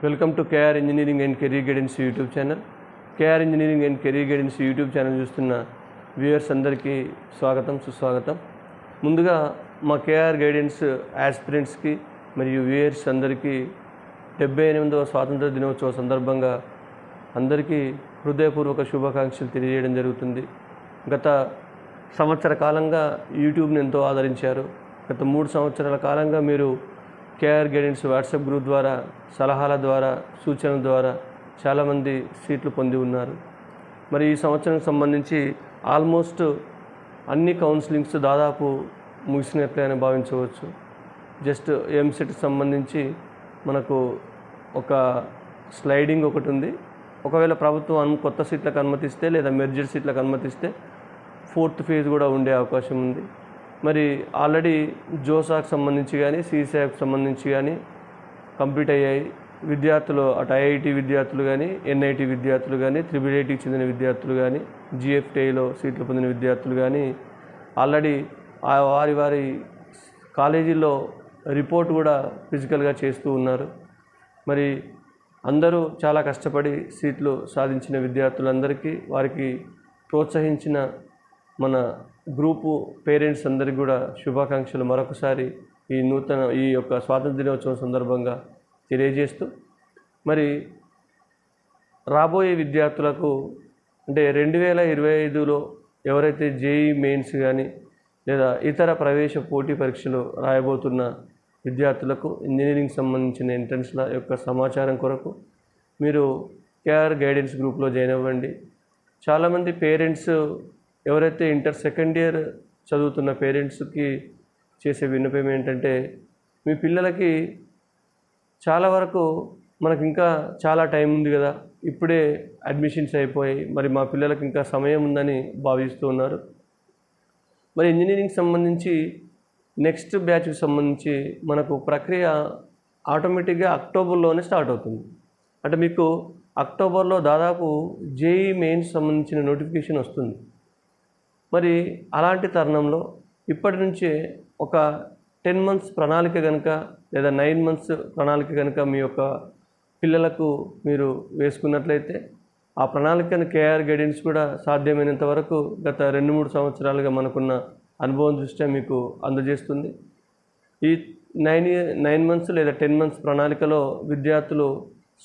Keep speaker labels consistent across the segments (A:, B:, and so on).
A: Welcome to KR engineering and career guidance YouTube channel. KR engineering and career guidance YouTube channel చూస్తున్న viewers అందరికీ స్వాగతం, సుస్వాగతం. ముందుగా మా కేఆర్ గైడెన్స్ ఆస్పిరెంట్స్కి మరియు వ్యూయర్స్ అందరికీ 78వ స్వాతంత్ర దినోత్సవ సందర్భంగా అందరికీ హృదయపూర్వక శుభాకాంక్షలు తెలియజేయడం జరుగుతుంది. గత సంవత్సర కాలంగా యూట్యూబ్ని ఎంతో ఆదరించారు. గత 3 సంవత్సరాల కాలంగా మీరు కేఆర్ గైడెన్స్ వాట్సాప్ గ్రూప్ ద్వారా, సలహాల ద్వారా, సూచనల ద్వారా చాలామంది సీట్లు పొంది ఉన్నారు. మరి ఈ సంవత్సరం సంబంధించి ఆల్మోస్ట్ అన్ని కౌన్సిలింగ్స్ దాదాపు ముగిసినట్లే అని భావించవచ్చు. జస్ట్ ఎంసెట్కి సంబంధించి మనకు ఒక స్లైడింగ్ ఒకటి ఉంది. ఒకవేళ ప్రభుత్వం కొత్త సీట్లకు అనుమతిస్తే లేదా మెర్జర్ సీట్లకు అనుమతిస్తే 4th ఫేజ్ కూడా ఉండే అవకాశం ఉంది. మరి ఆల్రెడీ జోసాకు సంబంధించి కానీ, సీసాకు సంబంధించి కానీ కంప్లీట్ అయ్యాయి. విద్యార్థులు అటు ఐఐటి విద్యార్థులు కానీ, ఎన్ఐటి విద్యార్థులు కానీ, IIITకి చెందిన విద్యార్థులు కానీ, జిఎఫ్టీలో సీట్లు పొందిన విద్యార్థులు కానీ ఆల్రెడీ వారి కాలేజీల్లో రిపోర్ట్ కూడా ఫిజికల్గా చేస్తూ ఉన్నారు. మరి అందరూ చాలా కష్టపడి సీట్లు సాధించిన విద్యార్థులందరికీ, వారికి ప్రోత్సహించిన మన గ్రూపు పేరెంట్స్ అందరికీ కూడా శుభాకాంక్షలు మరొకసారి ఈ యొక్క స్వాతంత్ర దినోత్సవం సందర్భంగా తెలియజేస్తూ, మరి రాబోయే విద్యార్థులకు అంటే 2025లో ఎవరైతే జేఈ మెయిన్స్ కానీ లేదా ఇతర ప్రవేశ పోటీ పరీక్షలు రాయబోతున్న విద్యార్థులకు ఇంజనీరింగ్ సంబంధించిన ఎంట్రన్స్ల యొక్క సమాచారం కొరకు మీరు కేఆర్ గైడెన్స్ గ్రూప్లో జాయిన్ అవ్వండి. చాలామంది పేరెంట్స్ ఎవరైతే ఇంటర్ సెకండ్ ఇయర్ చదువుతున్న పేరెంట్స్కి చేసే విన్నపం ఏంటంటే, మీ పిల్లలకి చాలా వరకు మనకు ఇంకా చాలా టైం ఉంది కదా, ఇప్పుడే అడ్మిషన్స్ అయిపోయాయి, మరి మా పిల్లలకి ఇంకా సమయం ఉందని భావిస్తూ ఉన్నారు. మరి ఇంజనీరింగ్ సంబంధించి నెక్స్ట్ బ్యాచ్కి సంబంధించి మనకు ప్రక్రియ ఆటోమేటిక్గా అక్టోబర్లోనే స్టార్ట్ అవుతుంది. అంటే మీకు అక్టోబర్లో దాదాపు జేఈ మెయిన్స్ సంబంధించిన నోటిఫికేషన్ వస్తుంది. మరి అలాంటి తరుణంలో ఇప్పటి నుంచే ఒక 10 months ప్రణాళిక కనుక లేదా 9 months ప్రణాళిక కనుక మీ యొక్క పిల్లలకు మీరు వేసుకున్నట్లయితే, ఆ ప్రణాళికను కేఆర్ గైడెన్స్ కూడా సాధ్యమైనంత వరకు గత 2-3 సంవత్సరాలుగా మనకున్న అనుభవం దృష్ట్యా మీకు అందజేస్తుంది. ఈ 9 months లేదా 10 months ప్రణాళికలో విద్యార్థులు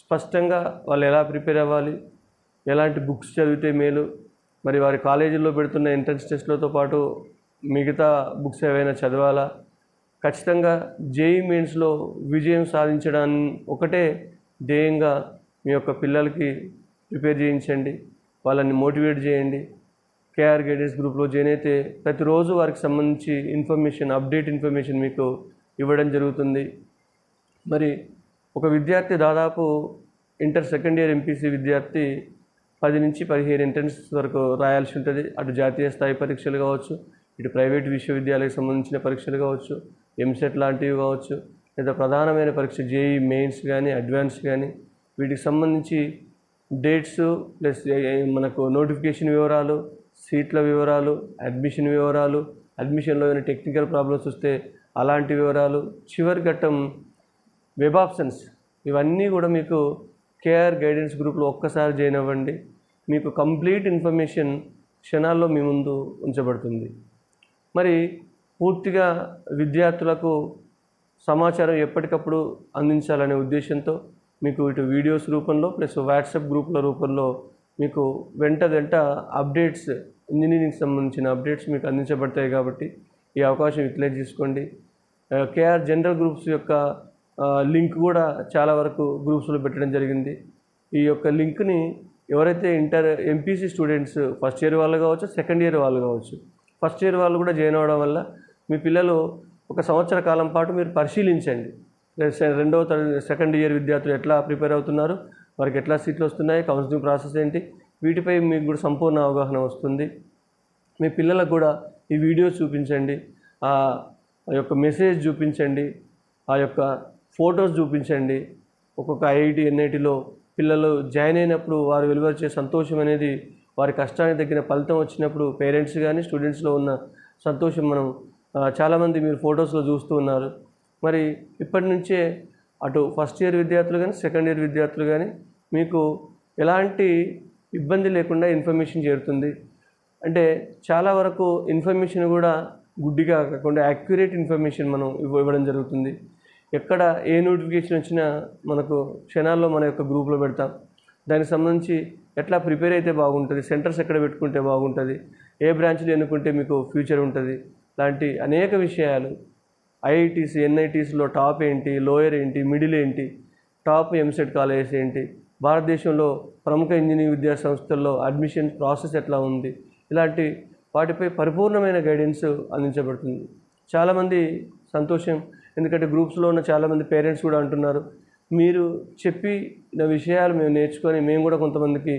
A: స్పష్టంగా వాళ్ళు ఎలా ప్రిపేర్ అవ్వాలి, ఎలాంటి బుక్స్ చదివితే మేలు, మరి వారి కాలేజీల్లో పెడుతున్న ఎంట్రన్స్ టెస్ట్లతో పాటు మిగతా బుక్స్ ఏవైనా చదవాలా, ఖచ్చితంగా జేఈ మెయిన్స్లో విజయం సాధించడాన్ని ఒకటే ధ్యేయంగా మీ యొక్క పిల్లలకి ప్రిపేర్ చేయించండి, వాళ్ళని మోటివేట్ చేయండి. కేఆర్ గైడెన్స్ గ్రూప్లో జాయిన్ అయితే ప్రతిరోజు వారికి సంబంధించి అప్డేట్ ఇన్ఫర్మేషన్ మీకు ఇవ్వడం జరుగుతుంది. మరి ఒక విద్యార్థి దాదాపు ఇంటర్ సెకండ్ ఇయర్ ఎంపీసీ విద్యార్థి 10 నుంచి 15 ఎంట్రన్స్ వరకు రాయాల్సి ఉంటుంది. అటు జాతీయ స్థాయి పరీక్షలు కావచ్చు, ఇటు ప్రైవేట్ విశ్వవిద్యాలయాలకు సంబంధించిన పరీక్షలు కావచ్చు, ఎంసెట్ లాంటివి కావచ్చు, లేదా ప్రధానమైన పరీక్ష జేఈ మెయిన్స్ కానీ, అడ్వాన్స్ కానీ, వీటికి సంబంధించి డేట్స్ ప్లస్ మనకు నోటిఫికేషన్ వివరాలు, సీట్ల వివరాలు, అడ్మిషన్ వివరాలు, అడ్మిషన్లో ఏమైనా టెక్నికల్ ప్రాబ్లమ్స్ వస్తే అలాంటి వివరాలు, చివరి ఘట్టం వెబ్ ఆప్షన్స్, ఇవన్నీ కూడా మీకు కేఆర్ గైడెన్స్ గ్రూప్లో ఒక్కసారి జాయిన్ అవ్వండి. మీకు కంప్లీట్ ఇన్ఫర్మేషన్ క్షణాల్లో మీ ముందు ఉంచబడుతుంది. మరి పూర్తిగా విద్యార్థులకు సమాచారం ఎప్పటికప్పుడు అందించాలనే ఉద్దేశంతో మీకు ఇటు వీడియోస్ రూపంలో ప్లస్ వాట్సాప్ గ్రూప్ల రూపంలో మీకు వెంట అప్డేట్స్, ఇంజనీరింగ్ సంబంధించిన అప్డేట్స్ మీకు అందించబడతాయి. కాబట్టి ఈ అవకాశం యూటిలైజ్ చేసుకోండి. కేఆర్ జనరల్ గ్రూప్స్ యొక్క లింక్ కూడా చాలా వరకు గ్రూప్స్లో పెట్టడం జరిగింది. ఈ యొక్క లింక్ని ఎవరైతే inter MPC students first year వాళ్ళు కావచ్చు, సెకండ్ ఇయర్ వాళ్ళు కావచ్చు, ఫస్ట్ ఇయర్ వాళ్ళు కూడా జాయిన్ అవ్వడం వల్ల మీ పిల్లలు ఒక సంవత్సర కాలం పాటు మీరు పరిశీలించండి. సెకండ్ ఇయర్ విద్యార్థులు ఎట్లా ప్రిపేర్ అవుతున్నారు, వారికి ఎట్లా సీట్లు వస్తున్నాయి, కౌన్సిలింగ్ ప్రాసెస్ ఏంటి, వీటిపై మీకు కూడా సంపూర్ణ అవగాహన వస్తుంది. మీ పిల్లలకు కూడా ఈ వీడియో చూపించండి, ఆ యొక్క మెసేజ్ చూపించండి, ఆ యొక్క ఫొటోస్ చూపించండి. ఒక్కొక్క ఐఐటి ఎన్ఐటిలో పిల్లలు జాయిన్ అయినప్పుడు వారు వెలువరిచే సంతోషం అనేది, వారి కష్టానికి తగిన ఫలితం వచ్చినప్పుడు పేరెంట్స్ కానీ స్టూడెంట్స్లో ఉన్న సంతోషం మనం చాలామంది మీరు ఫొటోస్లో చూస్తూ ఉన్నారు. మరి ఇప్పటి నుంచే అటు ఫస్ట్ ఇయర్ విద్యార్థులు కానీ సెకండ్ ఇయర్ విద్యార్థులు కానీ మీకు ఎలాంటి ఇబ్బంది లేకుండా ఇన్ఫర్మేషన్ చేరుతుంది. అంటే చాలా వరకు ఇన్ఫర్మేషన్ కూడా గుడ్డిగా కాకుండా యాక్యురేట్ ఇన్ఫర్మేషన్ మనం ఇవ్వడం జరుగుతుంది. ఎక్కడ ఏ నోటిఫికేషన్ వచ్చినా మనకు క్షణాల్లో మన యొక్క గ్రూప్లో పెడతాం. దానికి సంబంధించి ఎట్లా ప్రిపేర్ అయితే బాగుంటుంది, సెంటర్స్ ఎక్కడ పెట్టుకుంటే బాగుంటుంది, ఏ బ్రాంచ్లు ఎన్నుకుంటే మీకు ఫ్యూచర్ ఉంటుంది, లాంటి అనేక విషయాలు, ఐఐటీస్ ఎన్ఐటీస్లో టాప్ ఏంటి, లోయర్ ఏంటి, మిడిల్ ఏంటి, టాప్ ఎంసెట్ కాలేజెస్ ఏంటి, భారతదేశంలో ప్రముఖ ఇంజనీరింగ్ విద్యా సంస్థల్లో అడ్మిషన్ ప్రాసెస్ ఎట్లా ఉంది, ఇలాంటి వాటిపై పరిపూర్ణమైన గైడెన్స్ అందించబడుతుంది. చాలామంది సంతోషం, ఎందుకంటే గ్రూప్స్లో ఉన్న చాలామంది పేరెంట్స్ కూడా అంటున్నారు, మీరు చెప్పిన విషయాలు మేము నేర్చుకొని మేము కూడా కొంతమందికి